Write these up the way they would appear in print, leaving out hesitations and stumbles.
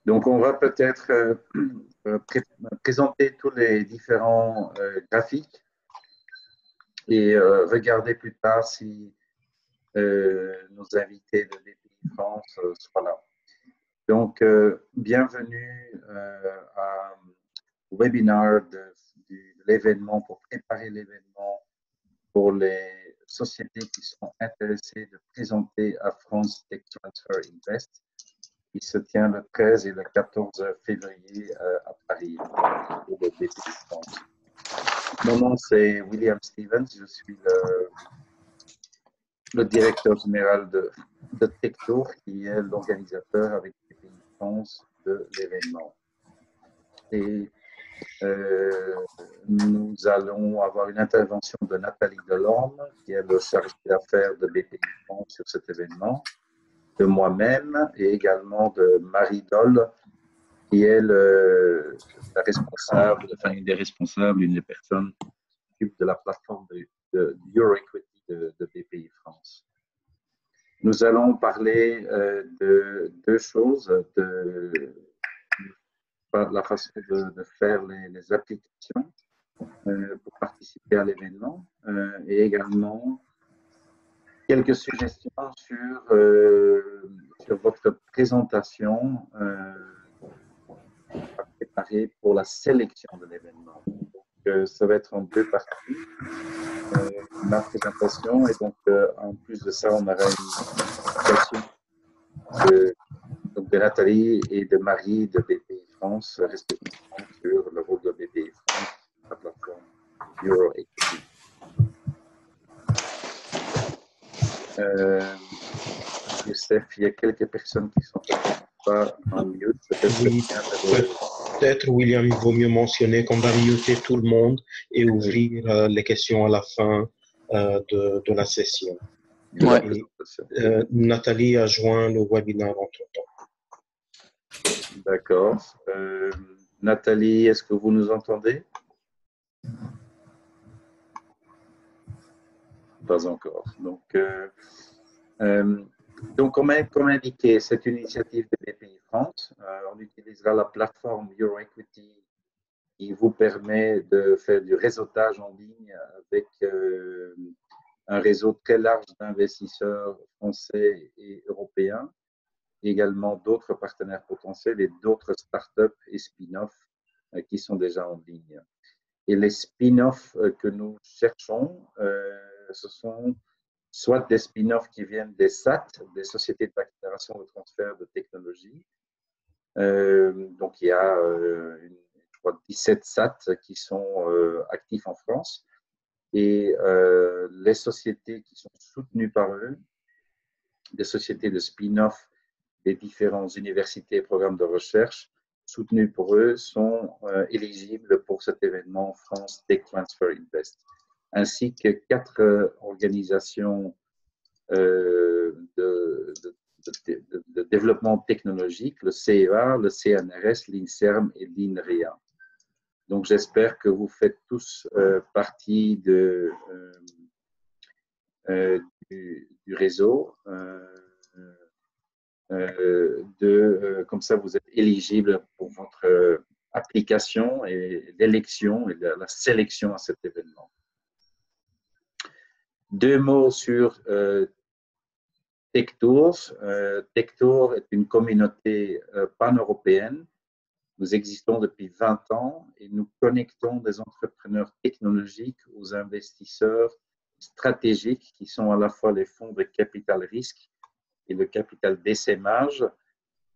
Donc, on va peut-être présenter tous les différents graphiques et regarder plus tard si nos invités de BPI France soient là. Donc, bienvenue au webinaire de l'événement pour préparer l'événement pour les sociétés qui sont intéressées de présenter à France Tech Transfer Invest, qui se tient le 13 et le 14 février à Paris, pour le BPI France. Mon nom, c'est William Stevens. Je suis le directeur général de Techtour, qui est l'organisateur avec BPI France de l'événement. Et nous allons avoir une intervention de Nathalie Delorme, qui est le chargé d'affaires de BPI France sur cet événement, de moi-même et également de Marie Doll, qui est la responsable, enfin une des responsables, une des personnes qui s'occupe de la plateforme de EuroEquity de BPI France. Nous allons parler de deux choses, de la façon de faire les applications pour participer à l'événement et également quelques suggestions sur votre présentation à préparer pour la sélection de l'événement. Ça va être en deux parties. Ma présentation et donc en plus de ça, on aura une présentation de Nathalie et de Marie de BPI France, respectivement sur le rôle de BPI France, la plateforme EuroEquity. Youssef, il y a quelques personnes qui sont pas en mute. Peut-être, William, il vaut mieux mentionner qu'on va muter tout le monde et ouvrir les questions à la fin de la session. Ouais. Nathalie a joint le webinaire entre-temps. D'accord. Nathalie, est-ce que vous nous entendez? Pas encore. Donc comme indiqué, c'est une initiative de BPI France. On utilisera la plateforme EuroEquity qui vous permet de faire du réseautage en ligne avec un réseau très large d'investisseurs français et européens, également d'autres partenaires potentiels et d'autres startups et spin-offs qui sont déjà en ligne. Et les spin-offs que nous cherchons, ce sont soit des spin-offs qui viennent des SAT, des sociétés d'accélération et de transfert de technologie. Donc, il y a, je crois, 17 SAT qui sont actifs en France. Et les sociétés qui sont soutenues par eux, des sociétés de spin-off des différentes universités et programmes de recherche, soutenus pour eux, sont éligibles pour cet événement France Tech Transfer Invest, ainsi que 4 organisations de développement technologique, le CEA, le CNRS, l'INSERM et l'INRIA. Donc, j'espère que vous faites tous partie du réseau. Comme ça, vous êtes éligible pour votre application et l'élection et la sélection à cet événement. 2 mots sur Techtour. Techtour est une communauté pan-européenne. Nous existons depuis 20 ans et nous connectons des entrepreneurs technologiques aux investisseurs stratégiques qui sont à la fois les fonds de capital risque et le capital d'essaimage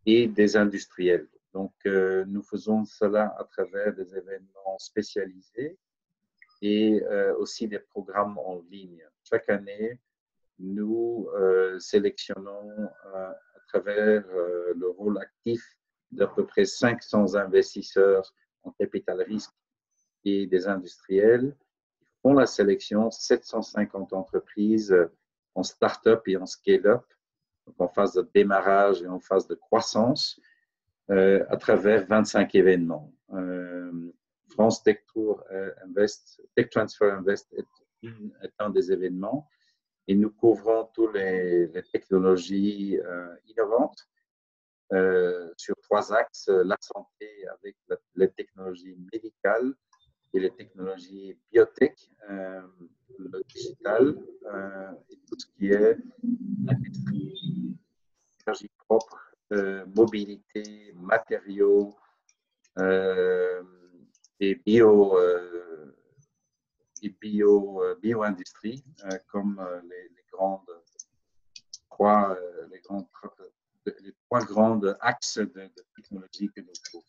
et des industriels. Donc, nous faisons cela à travers des événements spécialisés et aussi des programmes en ligne. Chaque année, nous sélectionnons à travers le rôle actif d'à peu près 500 investisseurs en capital risque et des industriels qui font la sélection 750 entreprises en start-up et en scale-up, en phase de démarrage et en phase de croissance, à travers 25 événements. France Tech Transfer Invest est un des événements et nous couvrons toutes les technologies innovantes sur 3 axes, la santé avec les technologies médicales et les technologies biotech, le digital et tout ce qui est industrie, énergie propre, mobilité, matériaux et bio-industrie, comme les trois grandes axes de technologie que nous trouvons.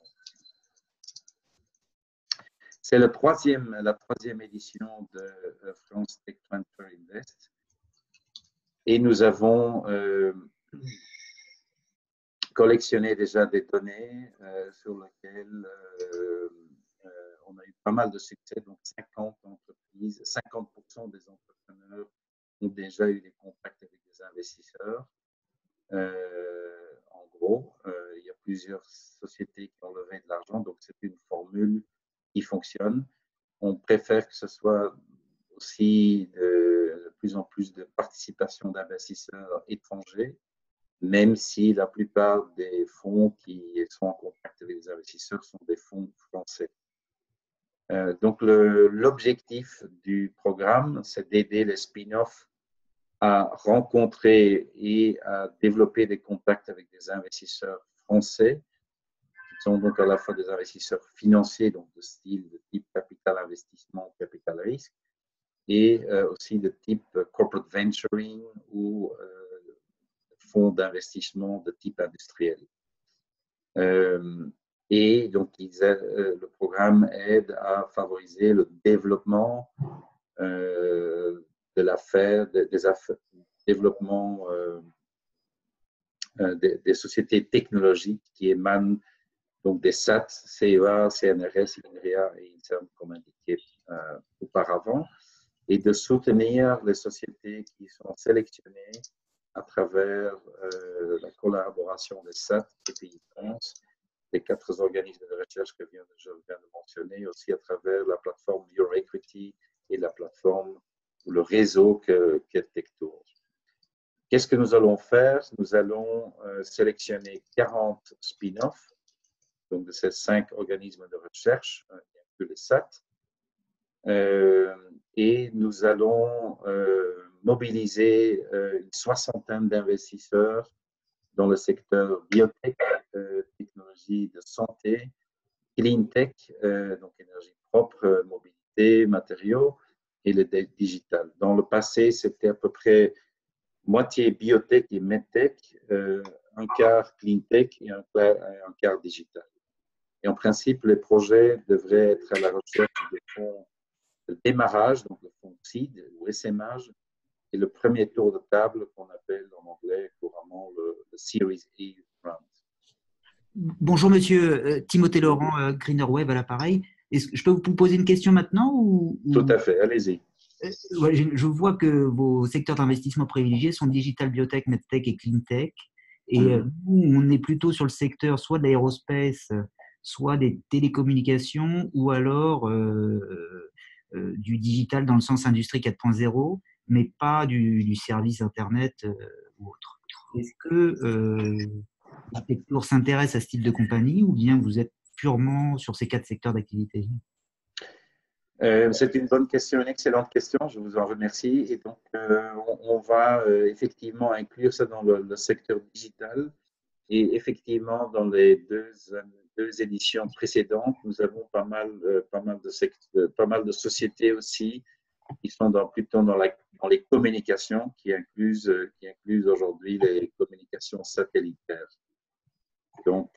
C'est la troisième édition de France Tech Transfer Invest. Et nous avons collectionné déjà des données sur lesquelles on a eu pas mal de succès. Donc, 50% des entrepreneurs ont déjà eu des contacts avec des investisseurs. En gros, il y a plusieurs sociétés qui ont levé de l'argent, donc c'est une formule qui fonctionne. On préfère que ce soit aussi de plus en plus de participation d'investisseurs étrangers, même si la plupart des fonds qui sont en contact avec les investisseurs sont des fonds français. Donc, l'objectif du programme, c'est d'aider les spin-offs à rencontrer et à développer des contacts avec des investisseurs français, qui sont donc à la fois des investisseurs financiers, donc de type capital investissement, capital risque, et aussi de type corporate venturing ou fonds d'investissement de type industriel. Et donc, le programme aide à favoriser le développement de l'affaire, développement des sociétés technologiques qui émanent donc des SAT, CEA, CNRS, INRIA et INSERM, comme indiqué auparavant, et de soutenir les sociétés qui sont sélectionnées à travers la collaboration des SAT et Pays France, les 4 organismes de recherche que je viens de mentionner, aussi à travers la plateforme Your Equity et la plateforme ou le réseau qu'est Techtours. Qu'est-ce que nous allons faire? Nous allons sélectionner 40 spin-offs, donc de ces 5 organismes de recherche, inclus les SAT, et nous allons mobiliser une 60aine d'investisseurs dans le secteur biotech, technologie de santé, clean tech, donc énergie propre, mobilité, matériaux, et le digital. Dans le passé, c'était à peu près moitié biotech et medtech, un quart clean tech et un quart digital. Et en principe, les projets devraient être à la recherche de fonds de démarrage, donc le fonds seed ou SMH, et le premier tour de table qu'on appelle en anglais couramment le Series E round. Bonjour monsieur, Timothée Laurent, Greenerwave à l'appareil. Est-ce que je peux vous poser une question maintenant ou... Tout à fait, allez-y. Je vois que vos secteurs d'investissement privilégiés sont digital, biotech, medtech et cleantech. Et nous, on est plutôt sur le secteur soit de l'aérospace, soit des télécommunications, ou alors du digital dans le sens industrie 4.0, mais pas du service Internet ou autre. Est-ce que Techtours s'intéresse à ce type de compagnie ou bien vous êtes purement sur ces 4 secteurs d'activité? C'est une bonne question, une excellente question, je vous en remercie. Et donc, on va effectivement inclure ça dans le secteur digital. Et effectivement, dans les deux éditions précédentes, nous avons pas mal de sociétés aussi qui sont plutôt dans les communications, qui inclusent aujourd'hui les communications satellitaires. Donc,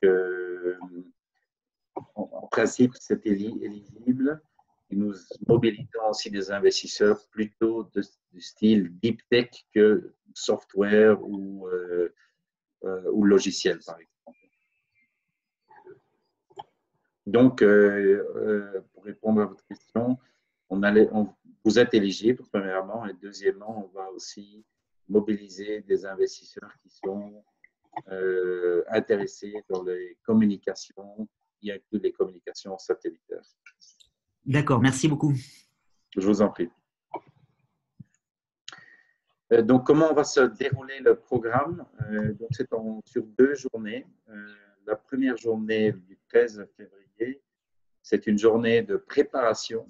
en principe, c'est éligible. Et nous mobilisons aussi des investisseurs plutôt du style deep tech que software ou logiciel, par exemple. Donc, pour répondre à votre question, vous êtes éligible, premièrement, et deuxièmement, on va aussi mobiliser des investisseurs qui sont intéressés dans les communications, y inclut les communications satellitaires. D'accord, merci beaucoup. Je vous en prie. Donc, comment va se dérouler le programme? Donc, c'est sur 2 journées. La première journée du 13 février, c'est une journée de préparation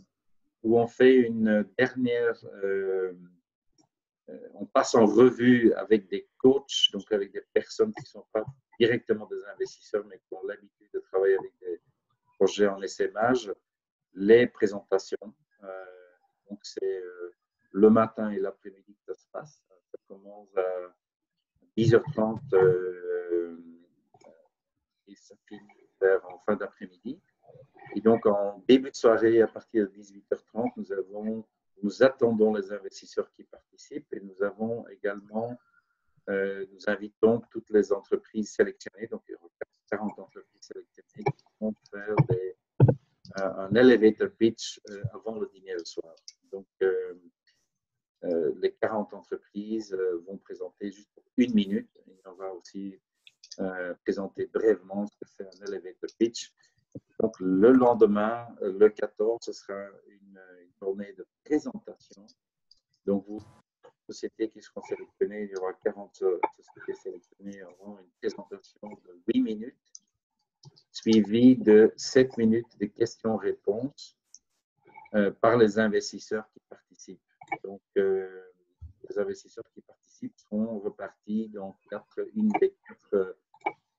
où on fait une dernière, on passe en revue avec des coachs, donc avec des personnes qui ne sont pas directement des investisseurs, mais qui ont l'habitude de travailler avec des projets en SMH, les présentations. Donc, c'est le matin et l'après-midi que ça se passe. Ça commence à 10h30 et ça finit en fin d'après-midi. Et donc, en début de soirée, à partir de 18h30, nous attendons les investisseurs qui participent et nous avons également, nous invitons toutes les entreprises sélectionnées, donc il y aura 40 entreprises sélectionnées qui vont faire un elevator pitch avant le dîner le soir. Donc, les 40 entreprises vont présenter juste pour 1 minute. Et on va aussi présenter brièvement ce que c'est un elevator pitch. Donc, le lendemain, le 14, ce sera une journée de présentation. Donc, vous, sociétés qui seront sélectionnées, il y aura 40 sociétés sélectionnées, auront une présentation de 8 minutes, suivie de 7 minutes de questions-réponses par les investisseurs qui participent. Donc, les investisseurs qui participent seront repartis dans une des 4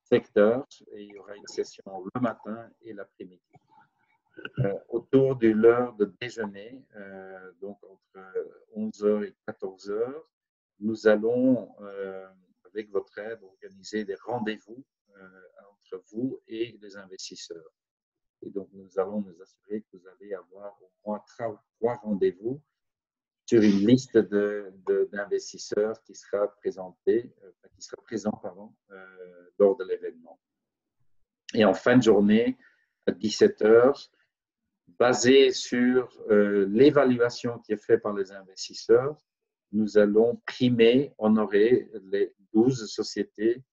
secteurs et il y aura une session le matin et l'après-midi. Autour de l'heure de déjeuner, donc entre 11h et 14h, nous allons, avec votre aide, organiser des rendez-vous entre vous et les investisseurs. Et donc, nous allons nous assurer que vous allez avoir au moins 3 rendez-vous sur une liste d'investisseurs qui sera présentée, lors de l'événement. Et en fin de journée, à 17h, basé sur l'évaluation qui est faite par les investisseurs, nous allons honorer les 12 sociétés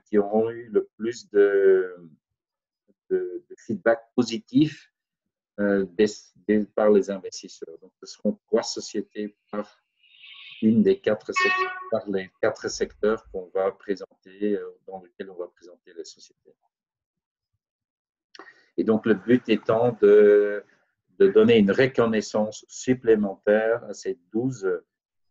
qui auront eu le plus de feedback positif par les investisseurs. Donc, ce seront 3 sociétés par les 4 secteurs qu'on va présenter, dans lesquels on va présenter les sociétés. Et donc, le but étant de donner une reconnaissance supplémentaire à ces 12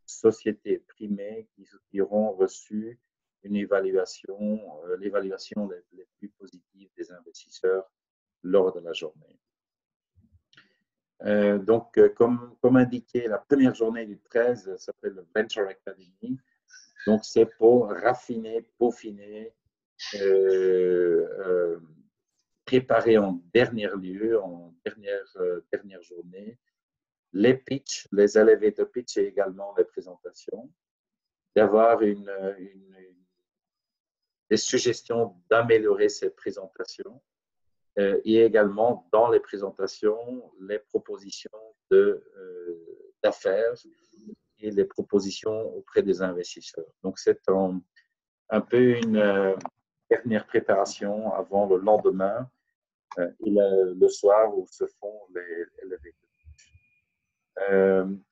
sociétés primées qui auront reçu une évaluation, l'évaluation les plus positive des investisseurs lors de la journée. Donc, comme indiqué, la première journée du 13 s'appelle le Venture Academy. Donc, c'est pour raffiner, peaufiner, préparer en dernier lieu, en dernière journée, les pitchs, les elevator pitch et également les présentations, d'avoir des suggestions d'améliorer ces présentations et également dans les présentations, les propositions d'affaires et les propositions auprès des investisseurs. Donc, c'est un peu une dernière préparation avant le lendemain et le soir où se font les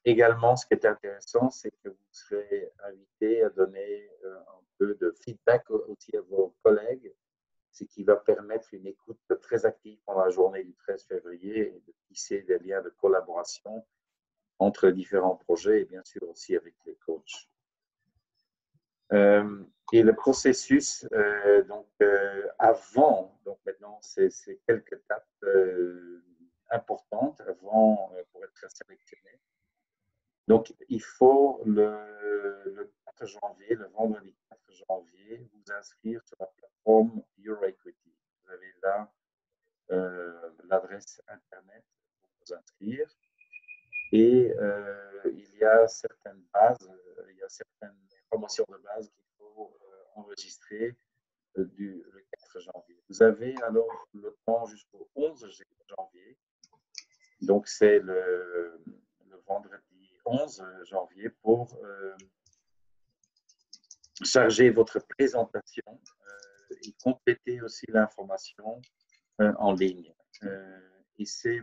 également, ce qui est intéressant, c'est que vous serez invité à donner un peu de feedback aussi à vos collègues, ce qui va permettre une écoute très active pendant la journée du 13 février et de tisser des liens de collaboration entre différents projets et bien sûr aussi avec les coachs. Et le processus, avant, donc maintenant, c'est quelques dates importantes avant pour être sélectionné. Donc, il faut le 4 janvier, le vendredi 4 janvier, vous inscrire sur la plateforme EuroEquity. Vous avez là l'adresse Internet pour vous inscrire. Et il y a certaines bases, il y a certaines informations de base qu'il faut enregistrer le 4 janvier. Vous avez alors le temps jusqu'au 11 janvier. Donc, c'est le vendredi 11 janvier pour charger votre présentation et compléter aussi l'information en ligne. Et c'est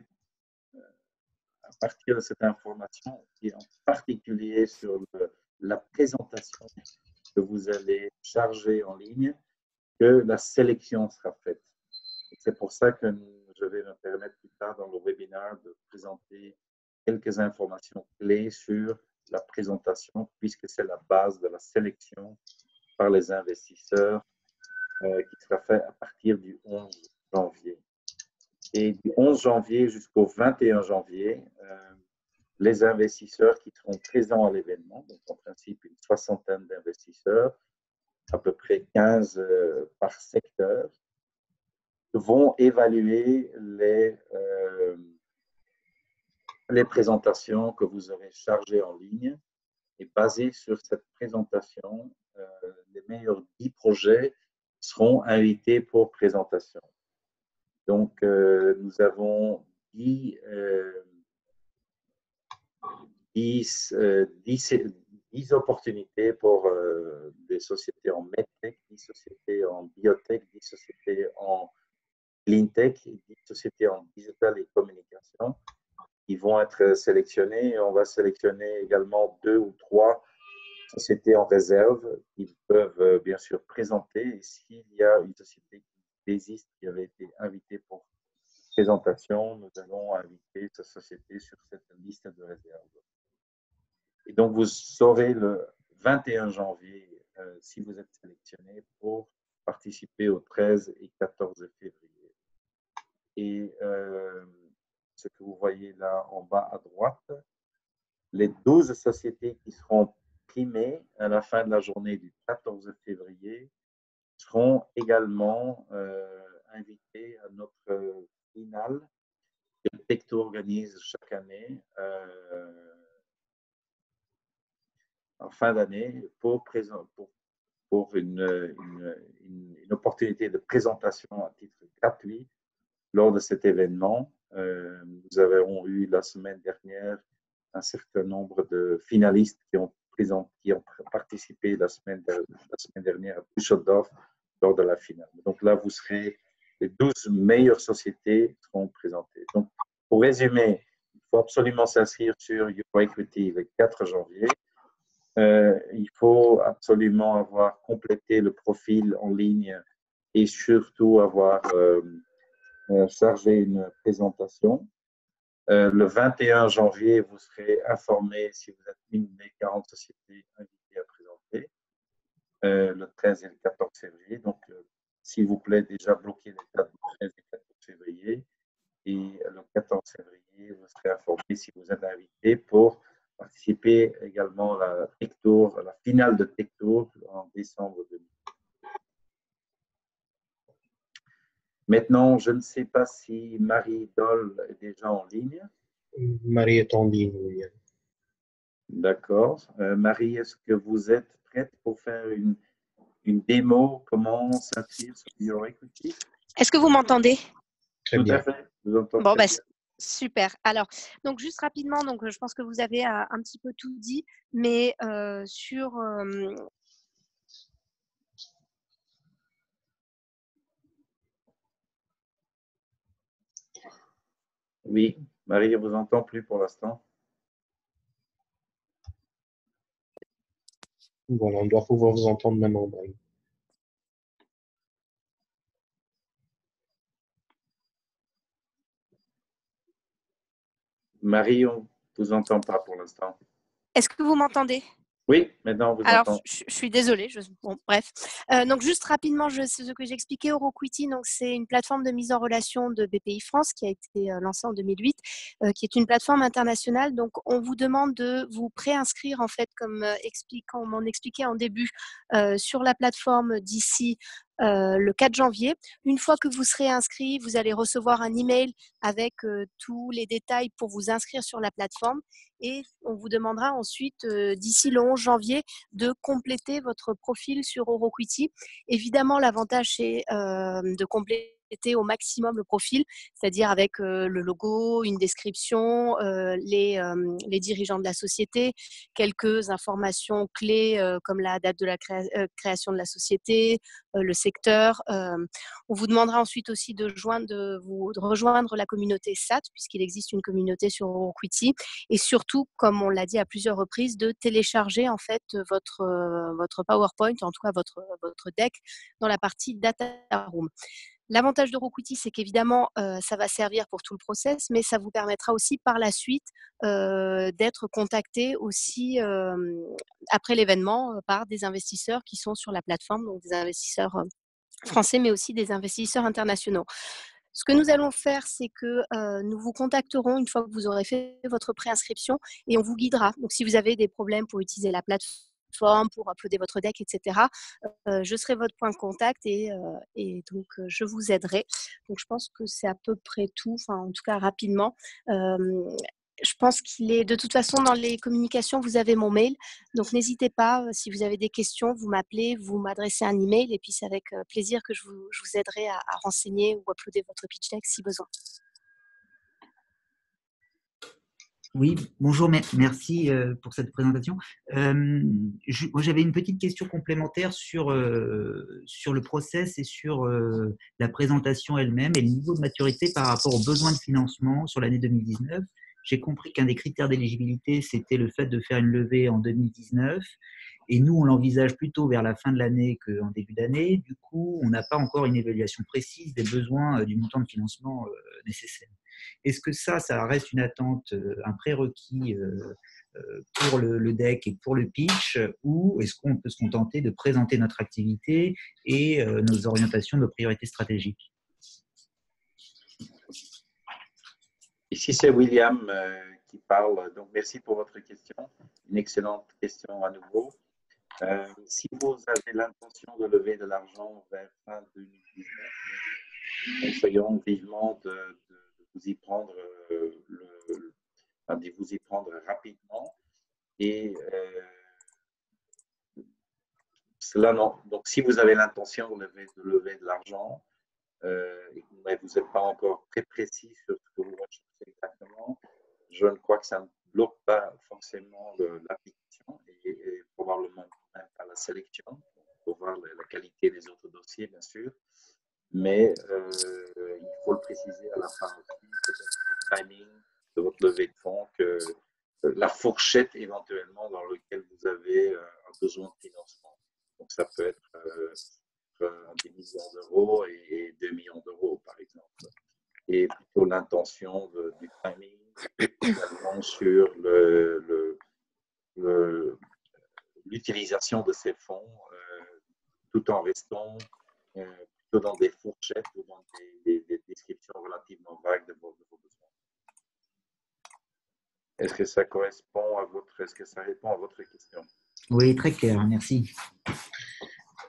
à partir de cette information, et en particulier sur la présentation que vous allez charger en ligne que la sélection sera faite. C'est pour ça que je vais me permettre plus tard dans le webinaire de présenter quelques informations clés sur la présentation, puisque c'est la base de la sélection par les investisseurs qui sera fait à partir du 11 janvier. Et du 11 janvier jusqu'au 21 janvier, les investisseurs qui seront présents à l'événement, donc en principe une soixantaine d'investisseurs, à peu près 15 par secteur, vont évaluer les présentations que vous aurez chargées en ligne. Et basé sur cette présentation, les meilleurs 10 projets seront invités pour présentation. Donc, nous avons 10 opportunités pour des sociétés en medtech, 10 sociétés en biotech, 10 sociétés en cleantech, 10 sociétés en digital et communication qui vont être sélectionnées. On va sélectionner également 2 ou 3 sociétés en réserve qui peuvent bien sûr présenter. Et s'il y a une société qui désiste, qui avait été invitée pour présentation, nous allons inviter cette société sur cette liste de réserve. Et donc, vous saurez le 21 janvier si vous êtes sélectionné pour participer au 13 et 14 février. Et ce que vous voyez là en bas à droite, les 12 sociétés qui seront primées à la fin de la journée du 14 février seront également invitées à notre finale que Tecto organise chaque année en fin d'année pour une opportunité de présentation à titre gratuit lors de cet événement. Nous avons eu la semaine dernière un certain nombre de finalistes qui ont participé la semaine dernière à Düsseldorf lors de la finale. Donc là, les 12 meilleures sociétés seront présentées. Donc, pour résumer, il faut absolument s'inscrire sur EuroEquity le 4 janvier. Il faut absolument avoir complété le profil en ligne et surtout avoir chargé une présentation. Le 21 janvier, vous serez informé si vous êtes une des 40 sociétés invitées à présenter. Le 13 et le 14 février. Donc, s'il vous plaît, déjà bloquez les dates du 13 et 14 février. Et le 14 février, vous serez informé si vous êtes invité pour participer également à la finale de Tech Tour en décembre 2020. Maintenant, je ne sais pas si Marie Doll est déjà en ligne. Marie est en ligne, oui. D'accord. Marie, est-ce que vous êtes prête pour faire une démo, comment s'inscrire sur EuroEquity? Est-ce que vous m'entendez? Très Tout bien. à fait. Je vous entends Bon, très bah, bien. super. Alors, donc juste rapidement, donc je pense que vous avez un petit peu tout dit, mais sur Oui, Marie, on ne vous entend plus pour l'instant. Voilà, on doit pouvoir vous entendre maintenant, Marie. Marie, on ne vous entend pas pour l'instant. est-ce que vous m'entendez? Oui, maintenant on vous Alors, entend. je suis désolée. Bon, bref. Donc, juste rapidement, ce que j'expliquais, EuroEquity, donc c'est une plateforme de mise en relation de BPI France qui a été lancée en 2008, qui est une plateforme internationale. Donc, on vous demande de vous préinscrire, en fait, comme on m'en expliquait en début, sur la plateforme d'ici le 4 janvier. Une fois que vous serez inscrit, vous allez recevoir un email avec tous les détails pour vous inscrire sur la plateforme. Et on vous demandera ensuite, d'ici le 11 janvier, de compléter votre profil sur EuroEquity. Évidemment, l'avantage, c'est de compléter compléter au maximum le profil, c'est-à-dire avec le logo, une description, les dirigeants de la société, quelques informations clés comme la date de la création de la société, le secteur. On vous demandera ensuite aussi de rejoindre la communauté SAT, puisqu'il existe une communauté sur Euroquity, et surtout, comme on l'a dit à plusieurs reprises, de télécharger en fait votre PowerPoint, en tout cas votre deck, dans la partie Data Room. L'avantage d'Euroquity, c'est qu'évidemment, ça va servir pour tout le process, mais ça vous permettra aussi par la suite d'être contacté aussi après l'événement par des investisseurs qui sont sur la plateforme, donc des investisseurs français, mais aussi des investisseurs internationaux. Ce que nous allons faire, c'est que nous vous contacterons une fois que vous aurez fait votre préinscription et on vous guidera. Donc, si vous avez des problèmes pour utiliser la plateforme, pour uploader votre deck, etc., je serai votre point de contact et donc je vous aiderai. Donc, je pense que c'est à peu près tout, enfin, en tout cas rapidement. Je pense qu'il est de toute façon dans les communications, vous avez mon mail. Donc, n'hésitez pas, si vous avez des questions, vous m'appelez, vous m'adressez un email et puis c'est avec plaisir que je vous aiderai à renseigner ou uploader votre pitch deck si besoin. Oui, bonjour, merci pour cette présentation. Moi, j'avais une petite question complémentaire sur le process et sur la présentation elle-même et le niveau de maturité par rapport aux besoins de financement sur l'année 2019. J'ai compris qu'un des critères d'éligibilité, c'était le fait de faire une levée en 2019. Et nous, on l'envisage plutôt vers la fin de l'année qu'en début d'année. Du coup, on n'a pas encore une évaluation précise des besoins du montant de financement nécessaire. Est-ce que ça reste une attente, un prérequis pour le deck et pour le pitch, ou est-ce qu'on peut se contenter de présenter notre activité et nos orientations, nos priorités stratégiques? Ici, c'est William qui parle. Donc, merci pour votre question. Une excellente question à nouveau. Si vous avez l'intention de lever de l'argent vers fin 2019, nous conseillons vivement de vous y prendre, de vous y prendre rapidement. Et cela, non. Donc, si vous avez l'intention de lever de l'argent, mais vous n'êtes pas encore très précis sur ce que vous recherchez exactement, je ne crois que ça ne bloque pas forcément l'application et probablement même pas la sélection. Il faut voir la qualité des autres dossiers, bien sûr, mais il faut le préciser à la fin aussi, peut-être le timing de votre levée de fonds, que la fourchette éventuellement dans laquelle vous avez un besoin de financement. Donc, ça peut être des millions d'euros et 2 millions d'euros, par exemple. Et plutôt l'intention du timing également sur l'utilisation de ces fonds, tout en restant plutôt dans des fourchettes ou dans des descriptions relativement vagues de vos besoins. Est-ce que ça répond à votre question? Oui, très clair, merci.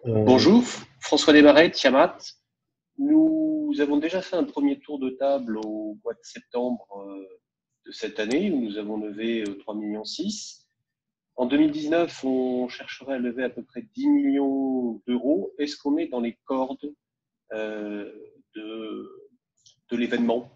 Bonjour, François Desmarais, Tiamat. Nous avons déjà fait un premier tour de table au mois de septembre de cette année où nous avons levé 3,6 millions. En 2019, on chercherait à lever à peu près 10 millions d'euros. Est-ce qu'on est dans les cordes de l'événement?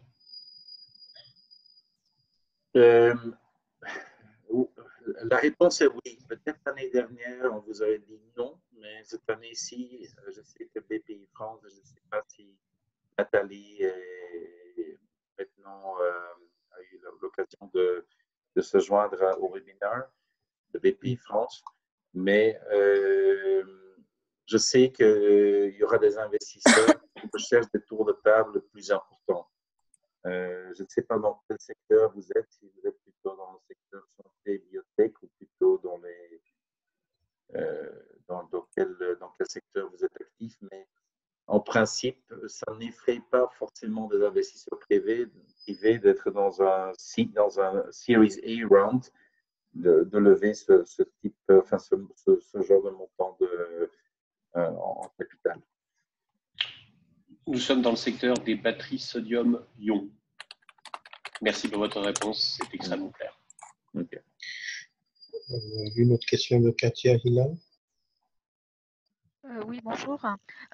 La réponse est oui. Peut-être l'année dernière, on vous avait dit non, mais cette année-ci, je sais que BPI France, je ne sais pas si Nathalie maintenant a eu l'occasion de se joindre au webinaire de BPI France, mais je sais qu'il y aura des investisseurs qui recherchent des tours de table plus importants. Je ne sais pas dans quel secteur vous êtes, si vous êtes plutôt dans le secteur santé, biotech ou plutôt dans quel secteur vous êtes actif, mais en principe, ça n'effraie pas forcément des investisseurs privés d'être dans un Series A round, de lever ce genre de montant en capital. Nous sommes dans le secteur des batteries sodium-ion. Merci pour votre réponse, c'est extrêmement clair. Okay. Une autre question de Katia Hilal. Oui, bonjour.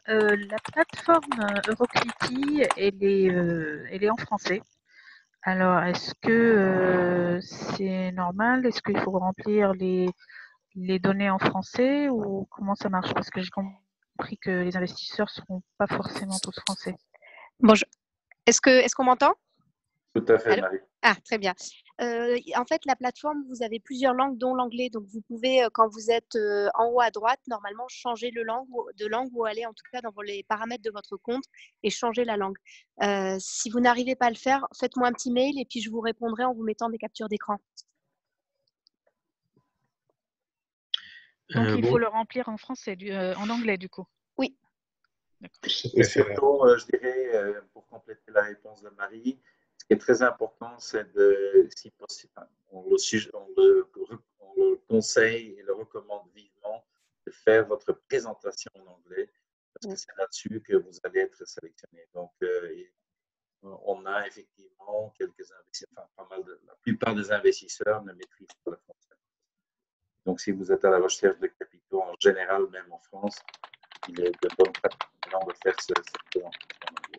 La plateforme Euroclity, elle est en français. Alors, est-ce que c'est normal? Est-ce qu'il faut remplir les données en français ou comment ça marche? Parce que j'ai compris que les investisseurs ne seront pas forcément tous français. Bon, est-ce qu'on m'entend? Tout à fait, Allô? Marie. Ah, très bien. En fait, la plateforme, vous avez plusieurs langues, dont l'anglais. Donc, vous pouvez, quand vous êtes en haut à droite, normalement, changer de langue ou aller en tout cas dans les paramètres de votre compte et changer la langue. Si vous n'arrivez pas à le faire, faites-moi un petit mail et puis je vous répondrai en vous mettant des captures d'écran. Donc, il bon, faut le remplir en français, en anglais du coup. Oui. D'accord. c'est Et préférable. surtout, je dirais, pour compléter la réponse de Marie, ce qui est très important, c'est de, si possible, on le conseille et le recommande vivement de faire votre présentation en anglais, parce que c'est là-dessus que vous allez être sélectionné. Donc, on a effectivement quelques investisseurs, enfin, pas mal la plupart des investisseurs ne maîtrisent pas le français. Donc, si vous êtes à la recherche de capitaux en général, même en France, il est de bonne pratique maintenant de faire cette présentation en anglais.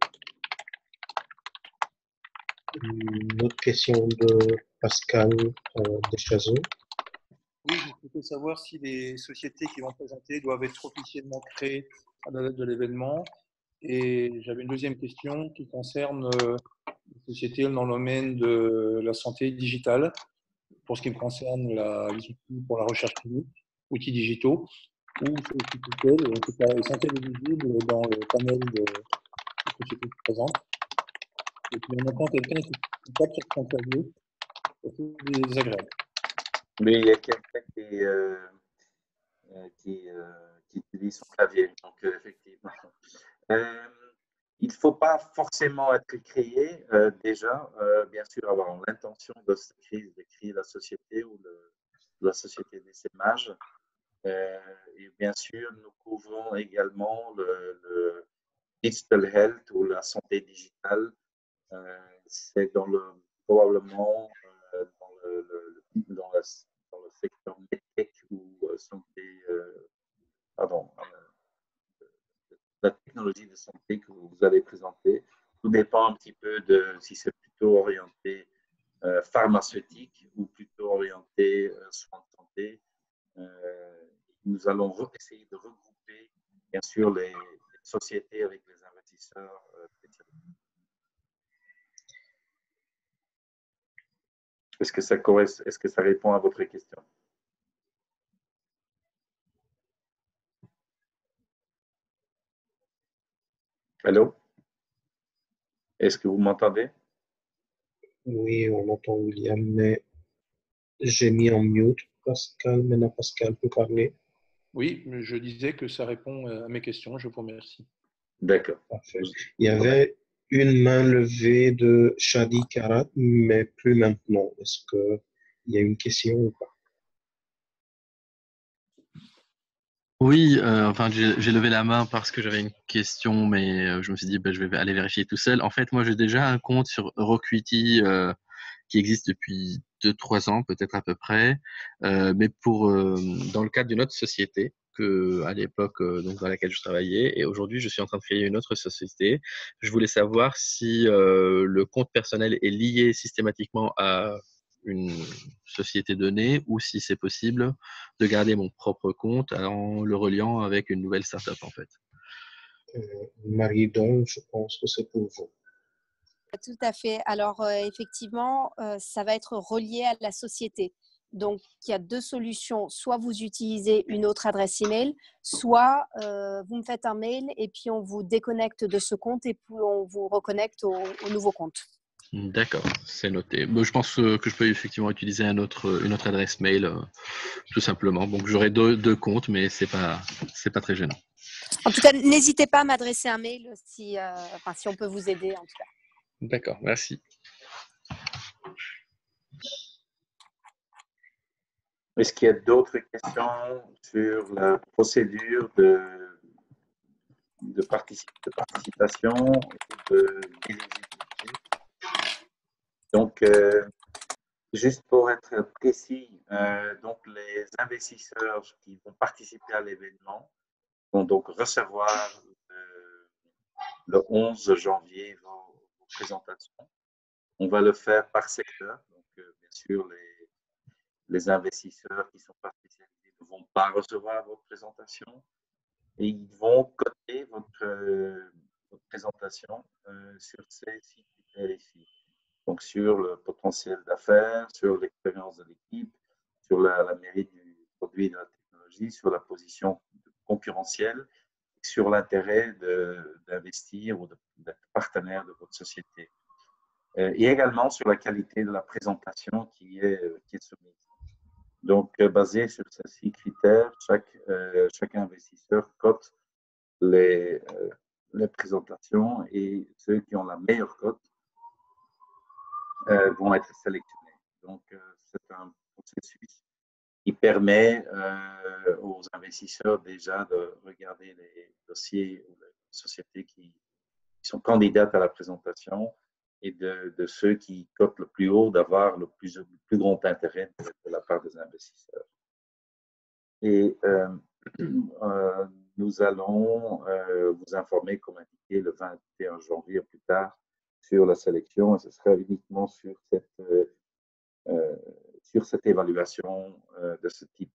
Une autre question de Pascal Deschazeux. Oui, je souhaitais savoir si les sociétés qui vont présenter doivent être officiellement créées à la date de l'événement. Et j'avais une deuxième question qui concerne les sociétés dans le domaine de la santé digitale, pour ce qui me concerne les outils pour la recherche clinique, outils digitaux, ou sont-ils éligibles dans le panel de sociétés qui présentent. Et puis en entend quelqu'un qui tape sur son clavier, c'est désagréable. Mais il y a quelqu'un qui utilise son clavier, donc effectivement. Il ne faut pas forcément être créé déjà, bien sûr, avoir l'intention de créer la société ou la société d'essaimage. Et bien sûr, nous couvrons également le digital health ou la santé digitale. C'est probablement dans le secteur medtech ou santé, pardon, la technologie de santé que vous allez présenter. Tout dépend un petit peu de si c'est plutôt orienté pharmaceutique ou plutôt orienté soins de santé. Nous allons essayer de regrouper, bien sûr, les sociétés avec les investisseurs spécialisés. Est-ce que ça répond à votre question? Allô? Est-ce que vous m'entendez? Oui, on entend William, mais j'ai mis en mute Pascal. Maintenant, Pascal peut parler. Oui, je disais que ça répond à mes questions. Je vous remercie. D'accord. Parfait. Il y avait une main levée de Shadi Karat, mais plus maintenant. Est-ce qu'il y a une question ou pas? Oui, enfin, j'ai levé la main parce que j'avais une question, mais je me suis dit, je vais aller vérifier tout seul. En fait, moi, j'ai déjà un compte sur Euroclity qui existe depuis 2-3 ans, peut-être à peu près, mais dans le cadre d'une autre société à l'époque donc dans laquelle je travaillais. Et aujourd'hui, je suis en train de créer une autre société. Je voulais savoir si le compte personnel est lié systématiquement à une société donnée ou si c'est possible de garder mon propre compte en le reliant avec une nouvelle startup en fait. Marie-Don, je pense que c'est pour vous. Tout à fait. Alors, effectivement, ça va être relié à la société. Donc, il y a deux solutions. Soit vous utilisez une autre adresse email, soit vous me faites un mail et puis on vous déconnecte de ce compte et puis on vous reconnecte au nouveau compte. D'accord, c'est noté. Je pense que je peux effectivement utiliser une autre adresse mail, tout simplement. Donc, j'aurai deux comptes, mais c'est pas très gênant. En tout cas, n'hésitez pas à m'adresser un mail si on peut vous aider, en tout cas. D'accord, merci. Est-ce qu'il y a d'autres questions sur la procédure de participation et d'éligibilité? Donc, juste pour être précis, donc les investisseurs qui vont participer à l'événement vont donc recevoir le 11 janvier vos présentations. On va le faire par secteur. Donc, bien sûr, les investisseurs qui ne sont pas spécialisés ne vont pas recevoir votre présentation et ils vont coter votre présentation sur ces 6 critères ici. Donc, sur le potentiel d'affaires, sur l'expérience de l'équipe, sur la mérite du produit et de la technologie, sur la position concurrentielle, sur l'intérêt d'investir ou d'être partenaire de votre société. Et également sur la qualité de la présentation qui est soumise. Donc, basé sur ces 6 critères, chaque investisseur cote les présentations et ceux qui ont la meilleure cote vont être sélectionnés. Donc, c'est un processus qui permet aux investisseurs déjà de regarder les dossiers ou les sociétés qui sont candidates à la présentation et de ceux qui cotent le plus haut d'avoir le plus grand intérêt de la part des investisseurs. Et nous allons vous informer, comme indiqué, le 21 janvier plus tard sur la sélection et ce sera uniquement sur cette évaluation de ce type,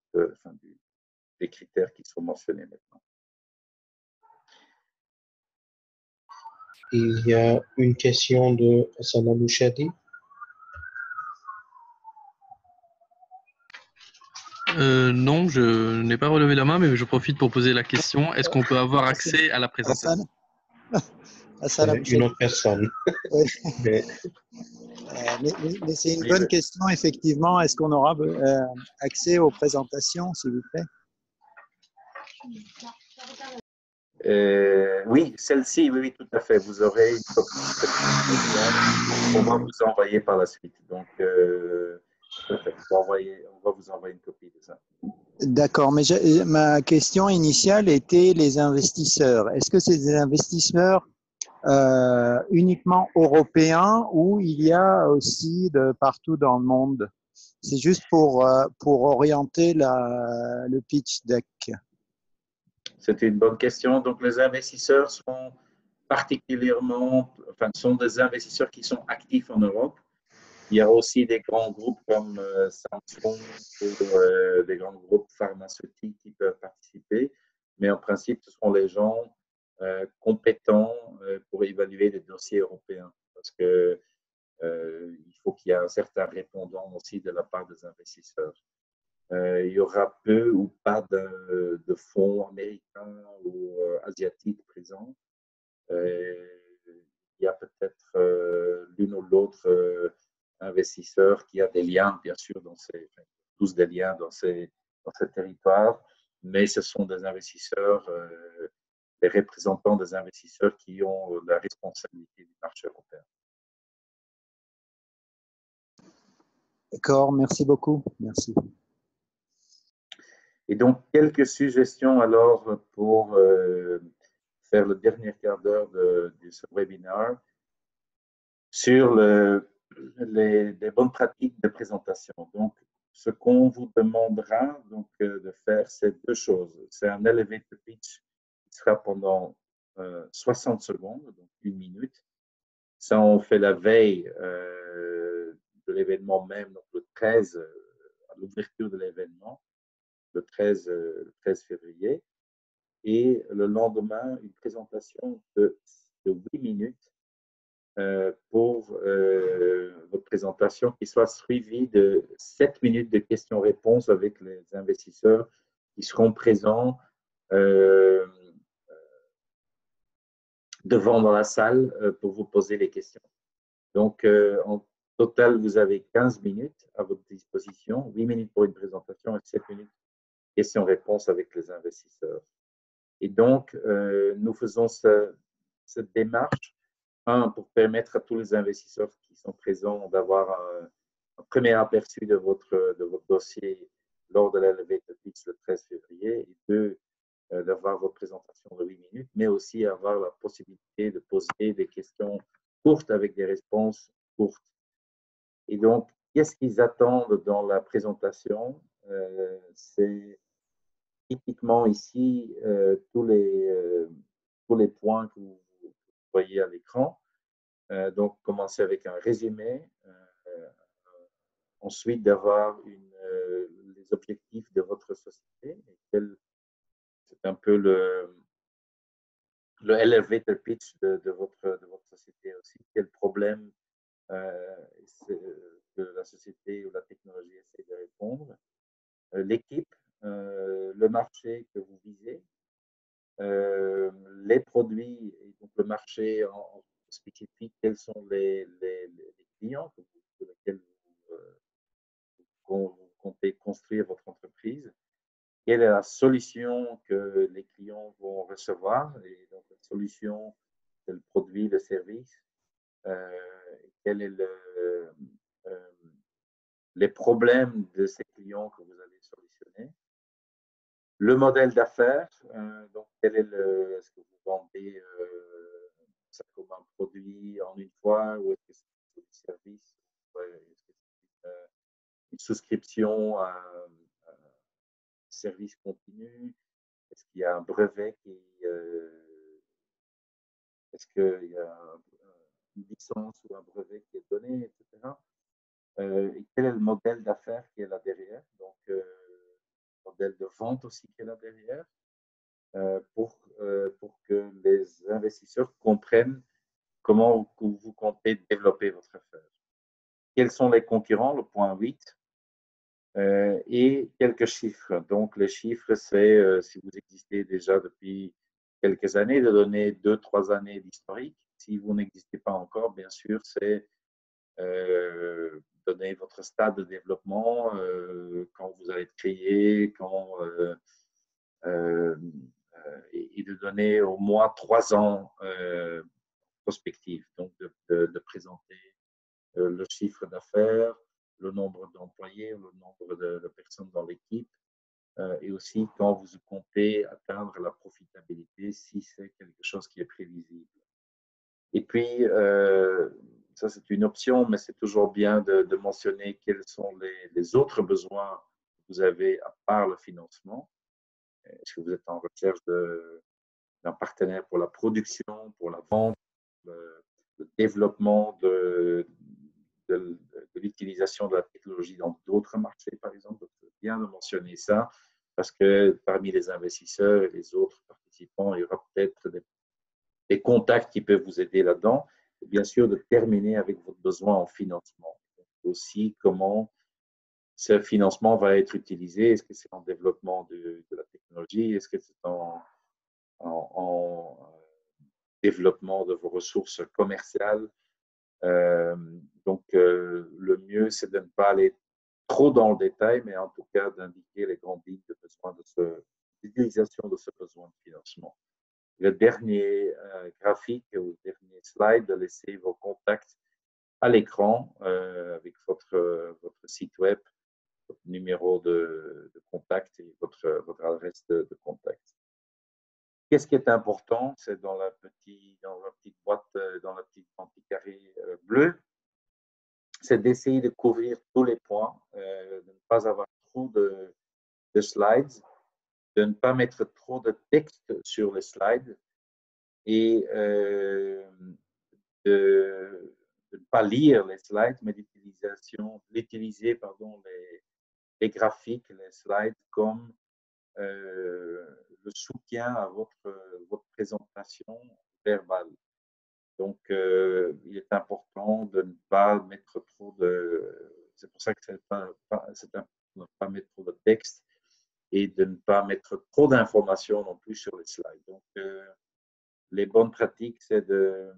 des critères qui sont mentionnés maintenant. Il y a une question de Hassan Abouchadi. Non, je n'ai pas relevé la main, mais je profite pour poser la question. Est-ce qu'on peut avoir accès à la présentation? C'est une autre personne. Oui. Mais c'est une bonne question, effectivement. Est-ce qu'on aura accès aux présentations, s'il vous plaît? Oui, celle-ci, oui, tout à fait. Vous aurez une copie qu'on va vous envoyer par la suite. Donc, on va vous envoyer une copie de ça. D'accord, mais ma question initiale était les investisseurs. Est-ce que c'est des investisseurs uniquement européens ou il y a aussi de partout dans le monde? C'est juste pour orienter le pitch deck. C'est une bonne question. Donc, les investisseurs sont sont des investisseurs qui sont actifs en Europe. Il y a aussi des grands groupes comme Samsung ou des grands groupes pharmaceutiques qui peuvent participer. Mais en principe, ce sont les gens compétents pour évaluer les dossiers européens. Parce que il faut qu'il y ait un certain répondant aussi de la part des investisseurs. Il y aura peu ou pas de fonds américains ou asiatiques présents. Il y a peut-être l'une ou l'autre investisseur qui a des liens, bien sûr, tous des liens dans ces territoires, mais ce sont des investisseurs, des représentants des investisseurs qui ont la responsabilité du marché européen. D'accord, merci beaucoup. Merci. Et donc, quelques suggestions alors pour faire le dernier quart d'heure de ce webinaire sur les bonnes pratiques de présentation. Donc, ce qu'on vous demandera de faire, c'est 2 choses. C'est un elevator pitch qui sera pendant 60 secondes, donc 1 minute. Ça, on fait la veille de l'événement même, donc le 13, à l'ouverture de l'événement, le 13 février. Et le lendemain, une présentation de 8 minutes pour votre présentation qui soit suivie de 7 minutes de questions-réponses avec les investisseurs qui seront présents devant dans la salle pour vous poser les questions. Donc, en total, vous avez 15 minutes à votre disposition, 8 minutes pour une présentation et 7 minutes questions-réponses avec les investisseurs. Et donc, nous faisons cette démarche, pour permettre à tous les investisseurs qui sont présents d'avoir un premier aperçu de votre dossier lors de l'elevator pitch le 13 février, et 2, d'avoir votre présentation de 8 minutes, mais aussi avoir la possibilité de poser des questions courtes avec des réponses courtes. Et donc, qu'est-ce qu'ils attendent dans la présentation? C'est typiquement ici, tous les points que vous voyez à l'écran. Donc, commencer avec un résumé. Ensuite, d'avoir les objectifs de votre société. C'est un peu le elevator pitch de votre société aussi. Quel problème que la société ou la technologie essaie de répondre. L'équipe, le marché que vous visez, les produits et donc le marché en spécifique, quels sont les clients pour lesquels vous comptez construire votre entreprise, quelle est la solution que les clients vont recevoir, et donc la solution, c'est le produit, le service, quel est les problèmes de ces clients que vous allez solutionner. Le modèle d'affaires, donc est-ce que vous vendez ça comme un produit en une fois ou est-ce que c'est un service, est-ce que c'est une souscription à un service continu, est-ce qu'il y a un brevet est-ce qu'il y a une licence ou un brevet qui est donné, etc. Et quel est le modèle d'affaires qui est là derrière, donc modèle de vente aussi qui est là derrière, pour que les investisseurs comprennent comment vous comptez développer votre affaire. Quels sont les concurrents, le point 8, et quelques chiffres. Donc, les chiffres, c'est si vous existez déjà depuis quelques années, de donner 2-3 années d'historique. Si vous n'existez pas encore, bien sûr, c'est donner votre stade de développement, quand vous allez être créé, et de donner au moins 3 ans prospectifs, donc de présenter le chiffre d'affaires, le nombre d'employés, le nombre de personnes dans l'équipe, et aussi quand vous comptez atteindre la profitabilité, si c'est quelque chose qui est prévisible. Et puis, ça c'est une option, mais c'est toujours bien de mentionner quels sont les autres besoins que vous avez à part le financement. Est-ce que vous êtes en recherche d'un partenaire pour la production, pour la vente, le développement de l'utilisation de la technologie dans d'autres marchés, par exemple? C'est bien de mentionner ça, parce que parmi les investisseurs et les autres participants, il y aura peut-être des contacts qui peuvent vous aider là-dedans. Et bien sûr, de terminer avec votre besoin en financement. Donc, aussi, comment ce financement va être utilisé. Est-ce que c'est en développement de la technologie? Est-ce que c'est en développement de vos ressources commerciales? Donc, le mieux, c'est de ne pas aller trop dans le détail, mais en tout cas d'indiquer les grandes lignes de besoin d'utilisation de ce besoin de financement. Le dernier graphique ou le dernier slide, de laisser vos contacts à l'écran avec votre site web, votre numéro de contact et votre adresse de contact. Qu'est-ce qui est important? C'est dans la petite boîte, dans la petite petit carré bleu, c'est d'essayer de couvrir tous les points, de ne pas avoir trop de slides, de ne pas mettre trop de texte sur les slides et de ne pas lire les slides, mais d'utiliser les graphiques, les slides comme le soutien à votre présentation verbale. Donc, il est important de ne pas mettre trop de... C'est pour ça que c'est important de ne pas mettre trop de texte et de ne pas mettre trop d'informations non plus sur les slides. Donc, les bonnes pratiques, c'est de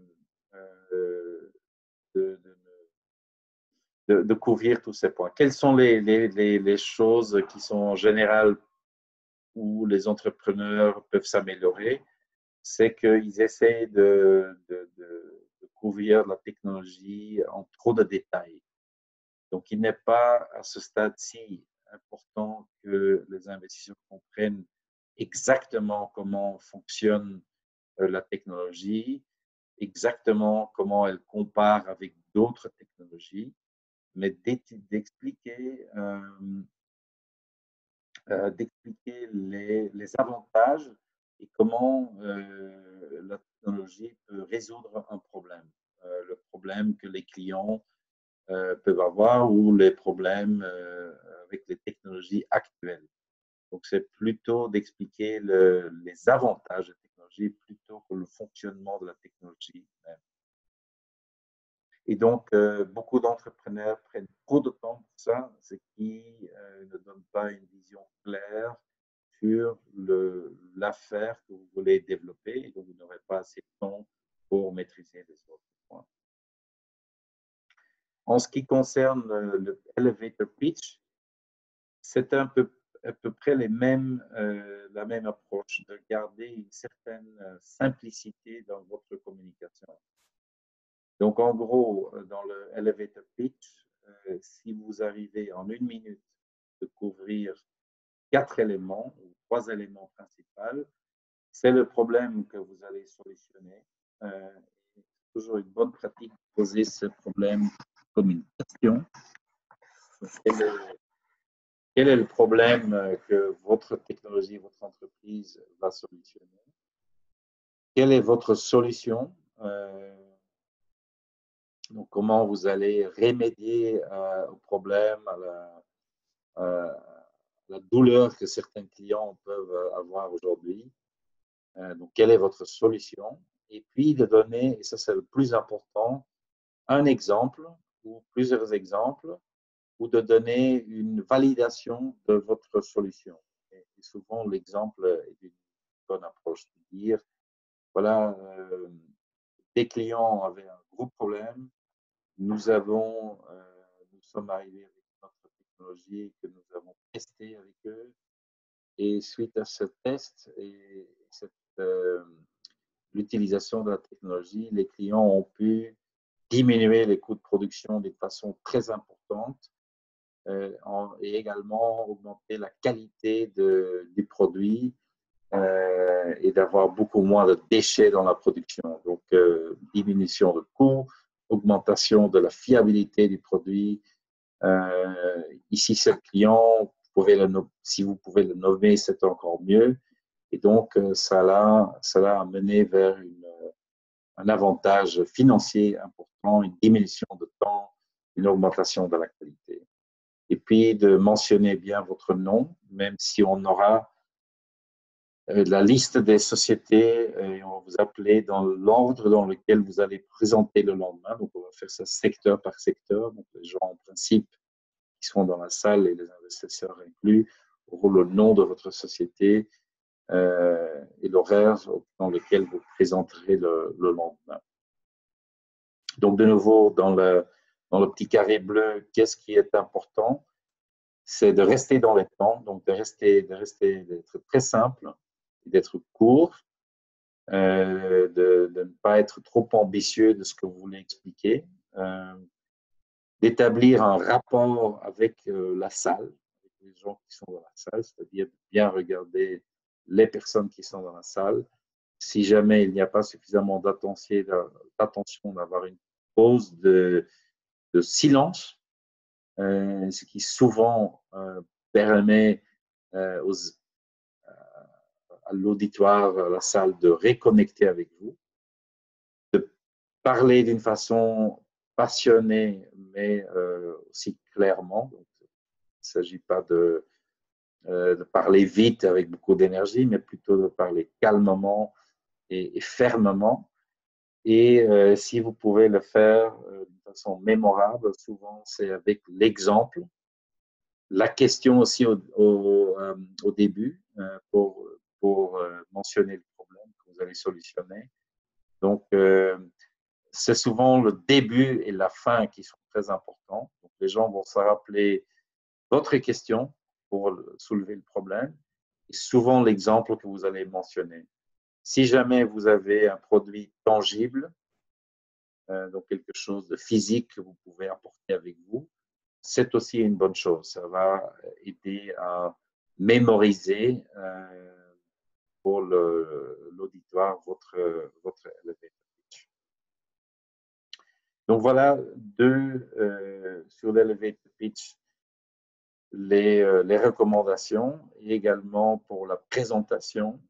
couvrir tous ces points. Quelles sont les choses qui sont en général où les entrepreneurs peuvent s'améliorer? C'est qu'ils essaient de couvrir la technologie en trop de détails. Donc, il n'est pas à ce stade-ci important que les investisseurs comprennent exactement comment fonctionne la technologie, exactement comment elle compare avec d'autres technologies, mais d'expliquer d'expliquer les avantages et comment la technologie peut résoudre un problème. Le problème que les clients peuvent avoir ou les problèmes avec les technologies actuelles. Donc, c'est plutôt d'expliquer les avantages de la technologie plutôt que le fonctionnement de la technologie même. Et donc, beaucoup d'entrepreneurs prennent trop de temps pour ça, ce qui ne donne pas une vision claire sur l'affaire que vous voulez développer et donc vous n'aurez pas assez de temps pour maîtriser les autres points. En ce qui concerne le elevator pitch, c'est à peu près la même approche, de garder une certaine simplicité dans votre communication. Donc, en gros, dans le elevator pitch, si vous arrivez en 1 minute de couvrir 4 éléments ou 3 éléments principaux, c'est le problème que vous allez solutionner. C'est toujours une bonne pratique de poser ce problème comme une question. Quel est le problème que votre technologie, votre entreprise va solutionner? Quelle est votre solution? Donc, comment vous allez remédier au problème, à la douleur que certains clients peuvent avoir aujourd'hui? Donc, quelle est votre solution? Et puis, de donner, et ça c'est le plus important, un exemple ou plusieurs exemples, ou de donner une validation de votre solution. Et souvent, l'exemple est une bonne approche de dire, voilà, des clients avaient un gros problème, nous sommes arrivés avec notre technologie que nous avons testée avec eux, et suite à ce test et l'utilisation de la technologie, les clients ont pu diminuer les coûts de production d'une façon très importante et également augmenter la qualité du produit et d'avoir beaucoup moins de déchets dans la production. Donc, diminution de coûts, augmentation de la fiabilité du produit. Ici, c'est le client, si vous pouvez le nommer, c'est encore mieux. Et donc, ça l'a amené vers un avantage financier important, une diminution de temps, une augmentation de la qualité. Et puis, de mentionner bien votre nom, même si on aura la liste des sociétés et on va vous appeler dans l'ordre dans lequel vous allez présenter le lendemain. Donc, on va faire ça secteur par secteur. Donc, les gens, en principe, qui seront dans la salle et les investisseurs inclus, auront le nom de votre société et l'horaire dans lequel vous présenterez le lendemain. Donc, de nouveau, dans le petit carré bleu, qu'est-ce qui est important? C'est de rester dans les temps, donc d'être très simple, d'être court, de ne pas être trop ambitieux de ce que vous voulez expliquer, d'établir un rapport avec la salle, avec les gens qui sont dans la salle, c'est-à-dire de bien regarder les personnes qui sont dans la salle. Si jamais il n'y a pas suffisamment d'attention, d'avoir une pause de silence, ce qui souvent permet à l'auditoire, à la salle, de reconnecter avec vous, de parler d'une façon passionnée, mais aussi clairement. Donc, il ne s'agit pas de parler vite avec beaucoup d'énergie, mais plutôt de parler calmement et fermement. Et si vous pouvez le faire d'une façon mémorable, souvent c'est avec l'exemple, la question aussi au début pour mentionner le problème que vous allez solutionner. Donc, c'est souvent le début et la fin qui sont très importants. Donc, les gens vont se rappeler votre question pour soulever le problème et souvent l'exemple que vous allez mentionner. Si jamais vous avez un produit tangible, donc quelque chose de physique que vous pouvez apporter avec vous, c'est aussi une bonne chose. Ça va aider à mémoriser pour l'auditoire votre elevator pitch. Donc voilà sur l'elevator pitch les recommandations et également pour la présentation,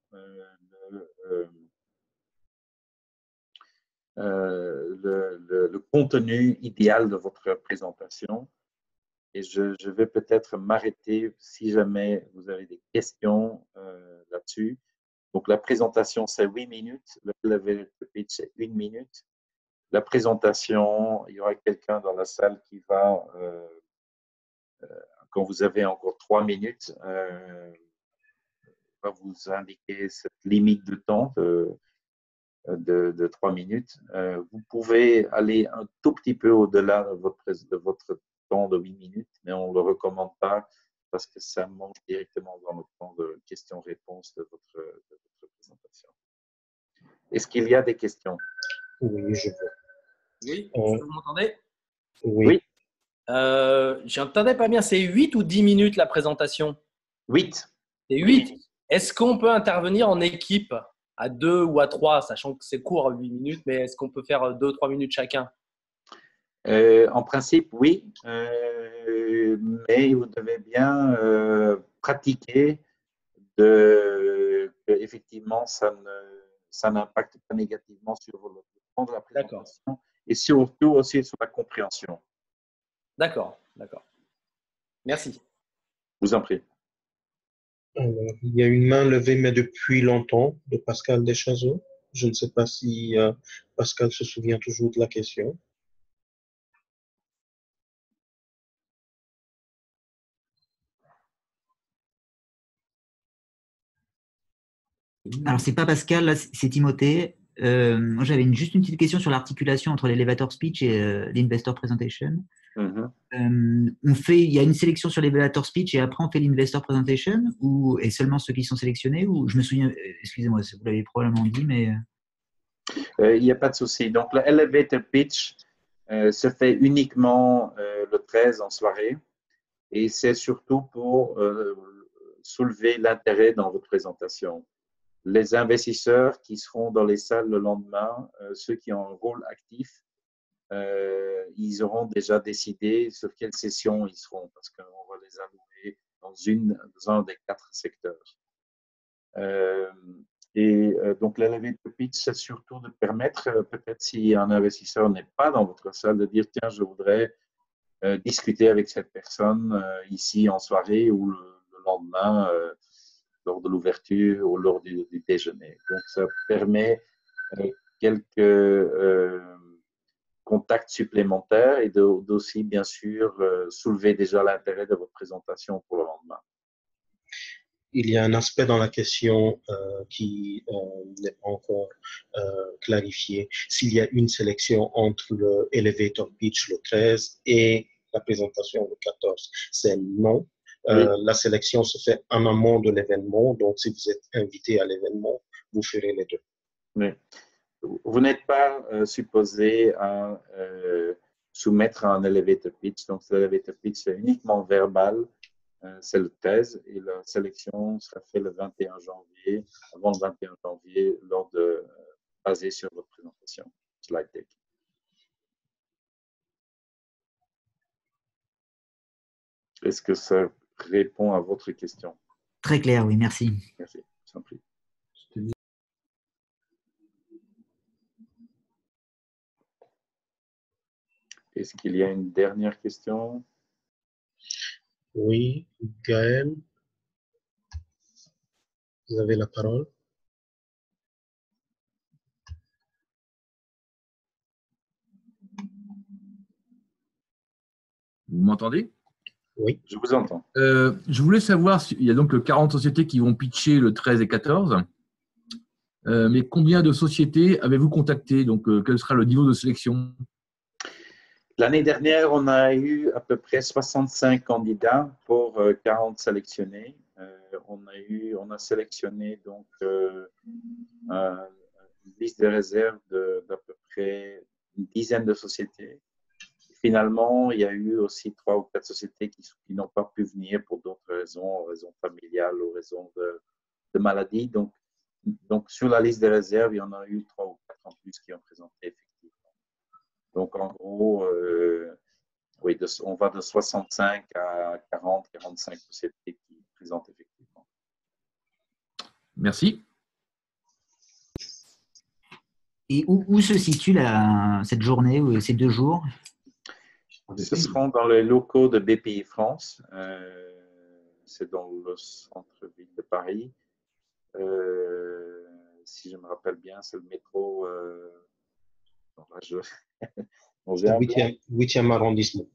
le contenu idéal de votre présentation. Et je vais peut-être m'arrêter si jamais vous avez des questions là-dessus. Donc, la présentation, c'est 8 minutes. Le elevator pitch, c'est 1 minute. La présentation, il y aura quelqu'un dans la salle qui va, quand vous avez encore 3 minutes, va vous indiquer cette limite de temps de 3 minutes. Vous pouvez aller un tout petit peu au-delà de votre temps de 8 minutes, mais on ne le recommande pas parce que ça mange directement dans le temps de questions-réponses de votre présentation. Est-ce qu'il y a des questions? Oui, je vois. Oui, vous m'entendez? Oui. J'entendais pas bien, c'est 8 ou 10 minutes la présentation? 8. C'est 8. Est-ce qu'on peut intervenir en équipe à 2 ou à 3, sachant que c'est court, 8 minutes, mais est-ce qu'on peut faire 2-3 minutes chacun? En principe, oui, mais vous devez bien pratiquer que effectivement ça n'impacte pas négativement sur le temps de la présentation et surtout aussi sur la compréhension. D'accord, d'accord. Merci. Je vous en prie. Alors, il y a une main levée, mais depuis longtemps, de Pascal Deschazeaux. Je ne sais pas si Pascal se souvient toujours de la question. Alors, c'est pas Pascal, là, c'est Timothée. Moi, j'avais juste une petite question sur l'articulation entre l'elevator speech et l'investor presentation. Il y a une sélection sur l'elevator speech et après on fait l'investor presentation et seulement ceux qui sont sélectionnés, ou je me souviens, excusez-moi, vous l'avez probablement dit, mais… Il n'y a pas de souci. Donc, le elevator pitch se fait uniquement le 13 en soirée et c'est surtout pour soulever l'intérêt dans votre présentation. Les investisseurs qui seront dans les salles le lendemain, ceux qui ont un rôle actif, ils auront déjà décidé sur quelle session ils seront parce qu'on va les allouer dans un des 4 secteurs. Donc, l'elevator pitch, c'est surtout de permettre, peut-être si un investisseur n'est pas dans votre salle, de dire tiens, je voudrais discuter avec cette personne ici en soirée ou le lendemain lors de l'ouverture ou lors du déjeuner. Donc, ça permet quelques contacts supplémentaires et d'aussi, bien sûr, soulever déjà l'intérêt de votre présentation pour le lendemain. Il y a un aspect dans la question qui n'est pas encore clarifié. S'il y a une sélection entre le elevator pitch le 13 et la présentation le 14, c'est non. Oui. La sélection se fait en amont de l'événement. Donc, si vous êtes invité à l'événement, vous ferez les deux. Oui. Vous n'êtes pas supposé à soumettre un elevator pitch. Donc, l'elevator pitch, c'est uniquement verbal. C'est le 13 et la sélection sera faite le 21 janvier, avant le 21 janvier, basé sur votre présentation, slide deck. Est-ce que ça répond à votre question? Très clair, oui, merci. Merci, je vous en prie. Est-ce qu'il y a une dernière question? Oui, Gaël, vous avez la parole. Vous m'entendez? Oui. Je vous entends. Je voulais savoir, il y a donc 40 sociétés qui vont pitcher le 13 et 14, mais combien de sociétés avez-vous contacté? Donc, quel sera le niveau de sélection? L'année dernière, on a eu à peu près 65 candidats pour 40 sélectionnés. On a sélectionné donc une liste de réserve d'à peu près une dizaine de sociétés. Finalement, il y a eu aussi 3 ou 4 sociétés qui n'ont pas pu venir pour d'autres raisons familiales ou raisons de maladie. Donc, sur la liste de réserve, il y en a eu 3 ou 4 en plus qui ont présenté effectivement. Donc, en gros, Oui, on va de 65 à 40, 45 sociétés qui présentent effectivement. Merci. Et où se situe cette journée ou ces 2 jours? Ce seront dans les locaux de BPI France. C'est dans le centre-ville de Paris. Si je me rappelle bien, c'est le métro. C'est le 8e arrondissement.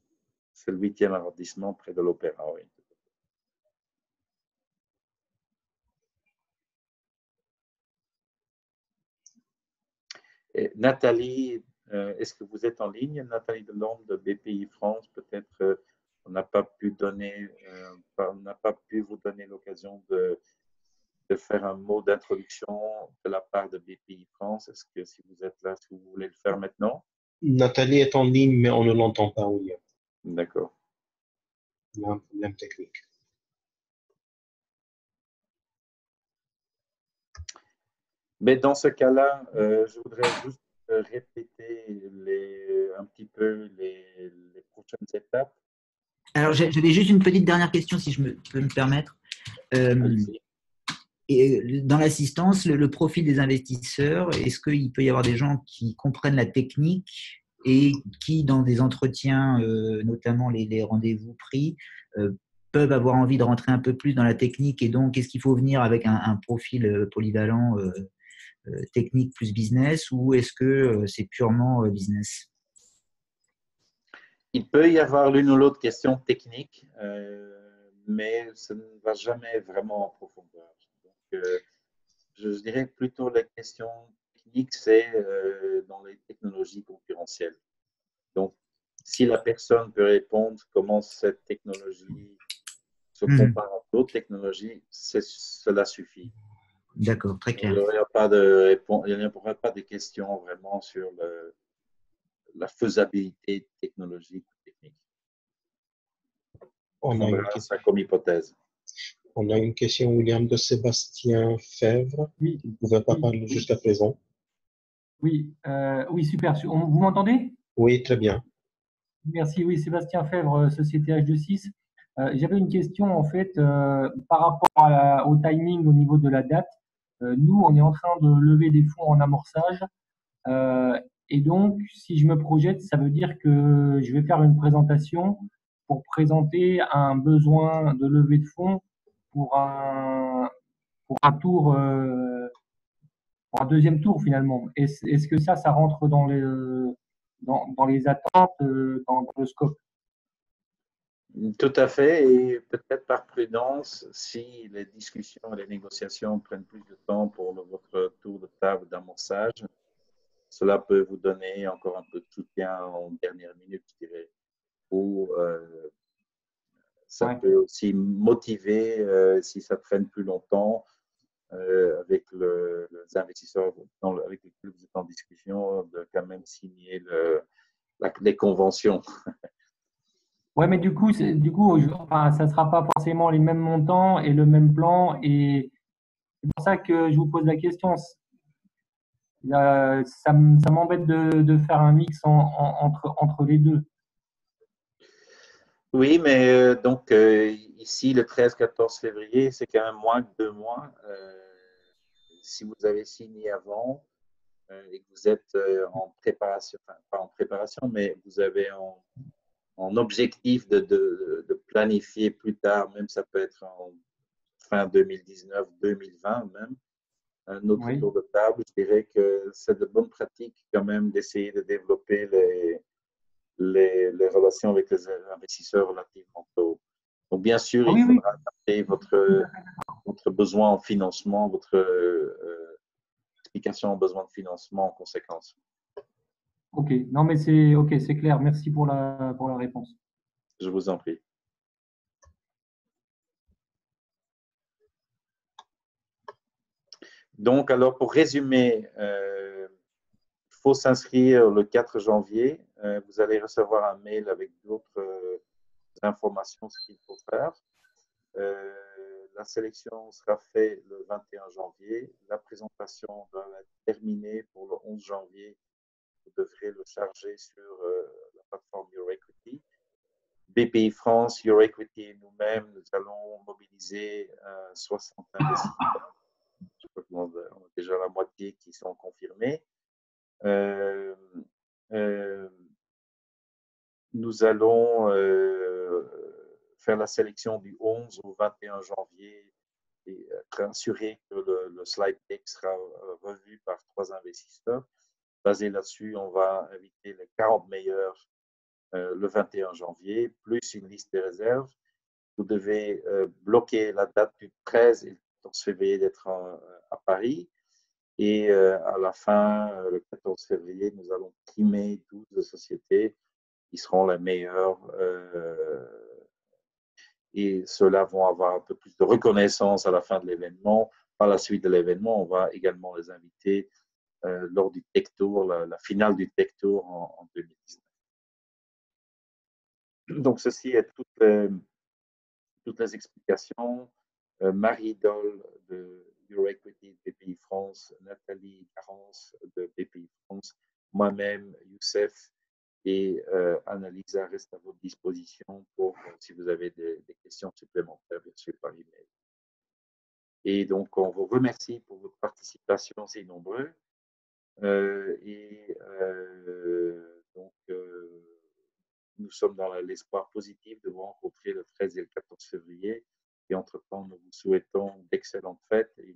C'est le 8e arrondissement près de l'Opéra, oui. Et Nathalie, est-ce que vous êtes en ligne? Nathalie Delorme de BPI France, peut-être on n'a pas pu vous donner l'occasion de faire un mot d'introduction de la part de BPI France. Est-ce que si vous êtes là, si vous voulez le faire maintenant? Nathalie est en ligne, mais on ne l'entend pas, William. D'accord. Il y a un problème technique. Mais dans ce cas-là, je voudrais juste répéter un petit peu les prochaines étapes. Alors, j'avais juste une petite dernière question, si je peux me permettre. Et dans l'assistance, le profil des investisseurs, est-ce qu'il peut y avoir des gens qui comprennent la technique et qui, dans des entretiens, notamment les rendez-vous pris, peuvent avoir envie de rentrer un peu plus dans la technique, et donc est-ce qu'il faut venir avec un profil polyvalent technique plus business, ou est-ce que c'est purement business? Il peut y avoir l'une ou l'autre question technique, mais ça ne va jamais vraiment en profondeur. Donc, je dirais plutôt la question technique, c'est dans les technologies concurrentielles. Donc, si la personne peut répondre comment cette technologie se compare à d'autres technologies, cela suffit. D'accord, très clair. Il n'y aura pas de questions vraiment sur la faisabilité technologique ou technique. On a ça comme hypothèse. On a une question, William, de Sébastien Fèvre. Oui. Il ne pouvait pas parler jusqu'à présent. Oui, oui, super. Vous m'entendez? Oui, très bien. Merci. Oui, Sébastien Fèvre, Société H26. J'avais une question, en fait, par rapport au timing au niveau de la date. Nous, on est en train de lever des fonds en amorçage. Et donc, si je me projette, ça veut dire que je vais faire une présentation pour présenter un besoin de levée de fonds pour un tour, pour un deuxième tour finalement. Est-ce que ça rentre dans les attentes, dans le scope? Tout à fait, et peut-être par prudence, si les discussions et les négociations prennent plus de temps pour votre tour de table d'amorçage, cela peut vous donner encore un peu de soutien en dernière minute, je dirais. Ou ça peut aussi motiver, si ça traîne plus longtemps, avec les investisseurs avec lesquels vous êtes en discussion, de quand même signer les conventions. Ouais, mais du coup, ça ne sera pas forcément les mêmes montants et le même plan. Et c'est pour ça que je vous pose la question. Ça m'embête de faire un mix entre les deux. Oui, mais donc ici, le 13-14 février, c'est quand même moins que 2 mois. Si vous avez signé avant et que vous êtes en préparation, enfin pas en préparation, mais vous avez en objectif de planifier plus tard, même ça peut être en fin 2019, 2020 même, un autre tour de table, je dirais que c'est de bonnes pratiques quand même d'essayer de développer les relations avec les investisseurs relativement tôt. Donc, bien sûr, il faudra adapter votre besoin en financement, votre explication en besoin de financement en conséquence. Ok, non mais c'est clair. Merci pour la réponse. Je vous en prie. Donc, alors, pour résumer, il faut s'inscrire le 4 janvier. Vous allez recevoir un mail avec d'autres informations, ce qu'il faut faire. La sélection sera faite le 21 janvier. La présentation doit être terminée pour le 11 janvier. Vous devrez le charger sur la plateforme Your Equity. BPI France, EuroEquity et nous-mêmes, nous allons mobiliser 60 investisseurs. Je crois qu'on a déjà la moitié qui sont confirmés. Nous allons faire la sélection du 11 au 21 janvier et être assuré que le slide deck sera revu par 3 investisseurs. Basé là-dessus, on va inviter les 40 meilleurs le 21 janvier, plus une liste des réserves. Vous devez bloquer la date du 13 et le 14 février d'être à Paris. Et à la fin, le 14 février, nous allons primer 12 sociétés qui seront les meilleures. Et ceux-là vont avoir un peu plus de reconnaissance à la fin de l'événement. Par la suite de l'événement, on va également les inviter lors du Tech Tour, la finale du Tech Tour en 2019. Donc, ceci est toutes les explications. Marie Doll de EuroEquity BPI France, Nathalie Carence de BPI France, moi-même, Youssef et Annalisa restent à votre disposition pour si vous avez des questions supplémentaires, bien sûr, par email. Et donc, on vous remercie pour votre participation si nombreux. Nous sommes dans l'espoir positif de vous rencontrer le 13 et le 14 février. Et entre-temps, nous vous souhaitons d'excellentes fêtes et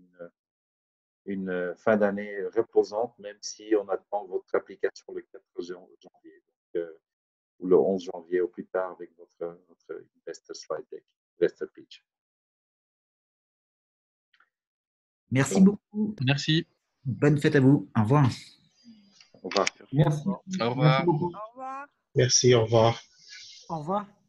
une fin d'année reposante, même si on attend votre application le 4 janvier, donc, ou le 11 janvier au plus tard avec votre Investor Slide Deck, Investor Pitch. Merci beaucoup. Merci. Bonne fête à vous. Au revoir. Au revoir. Merci. Au revoir. Merci beaucoup. Au revoir. Merci, au revoir. Au revoir.